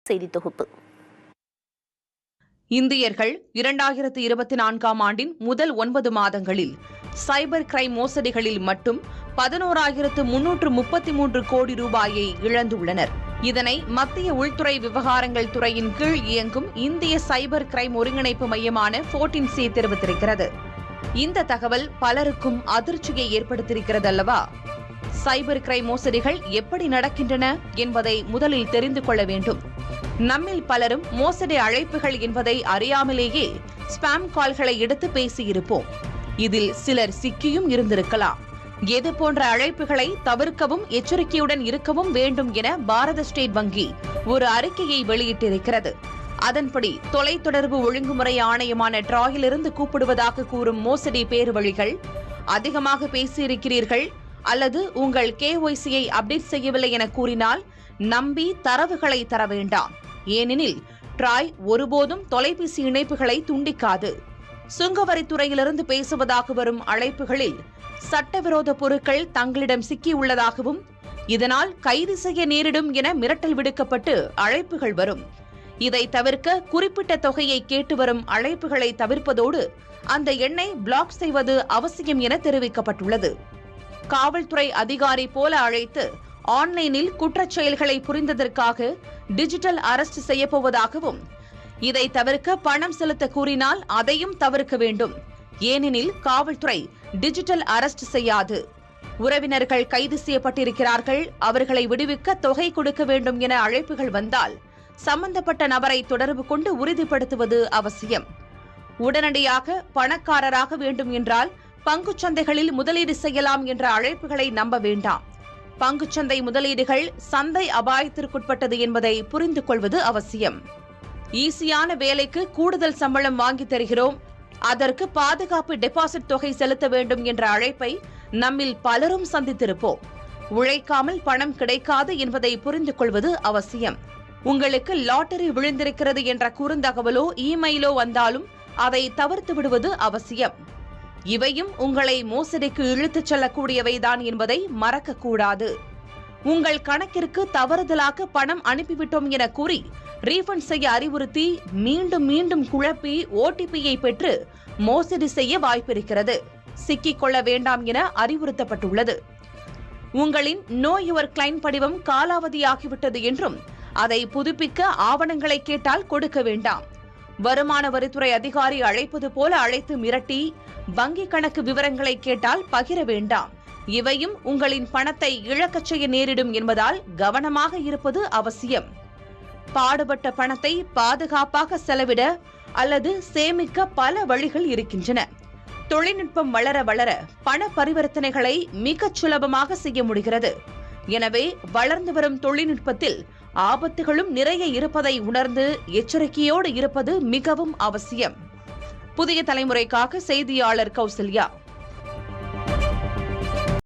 செய்தி தொகுப்பு. இந்தியர்கள் 2024ஆம் ஆண்டின் முதல் 9 மாதங்களில் சைபர் கிரைம் மோசடிகளில் மட்டும் 11,333 கோடி ரூபாயை இழந்துள்ளனர். இதனை மத்திய உள்துறை விவகாரங்கள் துறையின் கீழ் இயங்கும் இந்திய சைபர் கிரைம் ஒருங்கிணைப்பு மையமான 14C தெரிவித்திருக்கிறது. இந்த தகவல் பலருக்கும் அதிர்ச்சியை ஏற்படுத்தியிருக்கிறது அல்லவா? சைபர் கிரைம் மோசடிகள் எப்படி நடக்கின்றன என்பதை முதலில் தெரிந்து கொள்ள வேண்டும். நம்மில் பலரும் மோசடி அழைப்புகள் என்பதை அறியாமலேயே ஸ்பாம் கால்களை எடுத்து பேசியிருப்போம். இதில் சிலர் சிக்கியும் இருந்திருக்கலாம். எது போன்ற அழைப்புகளை தவிர்க்கவும் எச்சரிக்கையுடன் இருக்கவும் வேண்டும் என பாரத ஸ்டேட் வங்கி ஒரு அறிக்கையை வெளியிட்டிருக்கிறது. அதன்படி தொலைத்தொடர்பு ஒழுங்குமுறை ஆணையமான டிராயிலிருந்து கூப்பிடுவதாக கூறும் மோசடி பேருவழிகள், அதிகமாக பேசியிருக்கிறீர்கள் அல்லது உங்கள் KYC-யை அப்டேட் செய்யவில்லை என கூறினால் நம்பி தரவுகளை தர வேண்டாம். ஏனெனில் டிராய் ஒருபோதும் தொலைபேசி இணைப்புகளை துண்டிக்காது. சுங்கவரித்துறையிலிருந்து பேசுவதாக வரும் அழைப்புகளில் சட்டவிரோத பொருட்கள் தங்களிடம் சிக்கியுள்ளதாகவும் இதனால் கைது செய்ய நேரிடும் என மிரட்டல் விடுக்கப்பட்டு அழைப்புகள் வரும். இதை தவிர்க்க குறிப்பிட்ட தொகையை கேட்டு வரும் அழைப்புகளை தவிர்ப்பதோடு அந்த எண்ணை பிளாக் செய்வது அவசியம் என தெரிவிக்கப்பட்டுள்ளது. காவல்துறை அதிகாரி போல அழைத்து ஆன்லைனில் குற்றச் செயல்களை புரிந்ததற்காக டிஜிட்டல் அரெஸ்ட் செய்யப்போவதாகவும், இதை தவிர்க்க பணம் செலுத்த கூறினால் அதையும் தவிர்க்க வேண்டும். ஏனெனில் காவல்துறை டிஜிட்டல் அரெஸ்ட் செய்யாது. உறவினர்கள் கைது செய்யப்பட்டிருக்கிறார்கள், அவர்களை விடுவிக்க தொகை கொடுக்க வேண்டும் என அழைப்புகள் வந்தால் சம்பந்தப்பட்ட நபரை தொடர்பு கொண்டு உறுதிப்படுத்துவது அவசியம். உடனடியாக பணக்காரராக வேண்டும் என்றால் பங்குச்சந்தைகளில் முதலீடு செய்யலாம் என்ற அழைப்புகளை நம்ப வேண்டாம். பங்குச்சந்தை முதலீடுகள் சந்தை அபாயத்திற்குட்பட்டது என்பதை புரிந்து கொள்வது அவசியம். ஈஸியான வேலைக்கு கூடுதல் சம்பளம் வாங்கி தருகிறோம், அதற்கு பாதுகாப்பு டெபாசிட் தொகை செலுத்த வேண்டும் என்ற அழைப்பை நம்மில் பலரும் சந்தித்திருப்போம். உழைக்காமல் பணம் கிடைக்காது என்பதை புரிந்து கொள்வது அவசியம். உங்களுக்கு லாட்டரி விழுந்திருக்கிறது என்ற குறுந்தகவலோ இமெயிலோ வந்தாலும் அதை தவிர்த்து விடுவது அவசியம். இவையும் உங்களை மோசடிக்கு இழுத்துச் செல்லக்கூடியவைதான் என்பதை மறக்கக்கூடாது. உங்கள் கணக்கிற்கு தவறுதலாக பணம் அனுப்பிவிட்டோம் என கூறி ரீஃபண்ட் செய்ய அறிவுறுத்தி மீண்டும் மீண்டும் குழப்பி OTP-யை பெற்று மோசடி செய்ய வாய்ப்பிருக்கிறது. சிக்கிக் கொள்ள வேண்டாம் என அறிவுறுத்தப்பட்டுள்ளது. உங்களின் நோ யுவர் கிளைண்ட் படிவம் காலாவதியாகிவிட்டது என்றும் அதை புதுப்பிக்க ஆவணங்களை கேட்டால் கொடுக்க வேண்டாம். வருமான வரித்துறை அதிகாரி அழைப்பது போல அழைத்து மிரட்டி வங்கி கணக்கு விவரங்களை கேட்டால் பகிர வேண்டாம். இவையும் உங்களின் பணத்தை இழக்கச் செய்ய நேரிடும் என்பதால் கவனமாக இருப்பது அவசியம். பாடுபட்ட பணத்தை பாதுகாப்பாக செலவிட அல்லது சேமிக்க பல வழிகள் இருக்கின்றன. தொழில்நுட்பம் வளர வளர பண பரிவர்த்தனைகளை மிகச் சுலபமாக செய்ய முடிகிறது. எனவே வளர்ந்து வரும் தொழில்நுட்பத்தில் ஆபத்துகளும் நிறைய இருப்பதை உணர்ந்து எச்சரிக்கையோடு இருப்பது மிகவும் அவசியம். புதிய தலைமுறைக்காக செய்தியாளர் கௌசல்யா.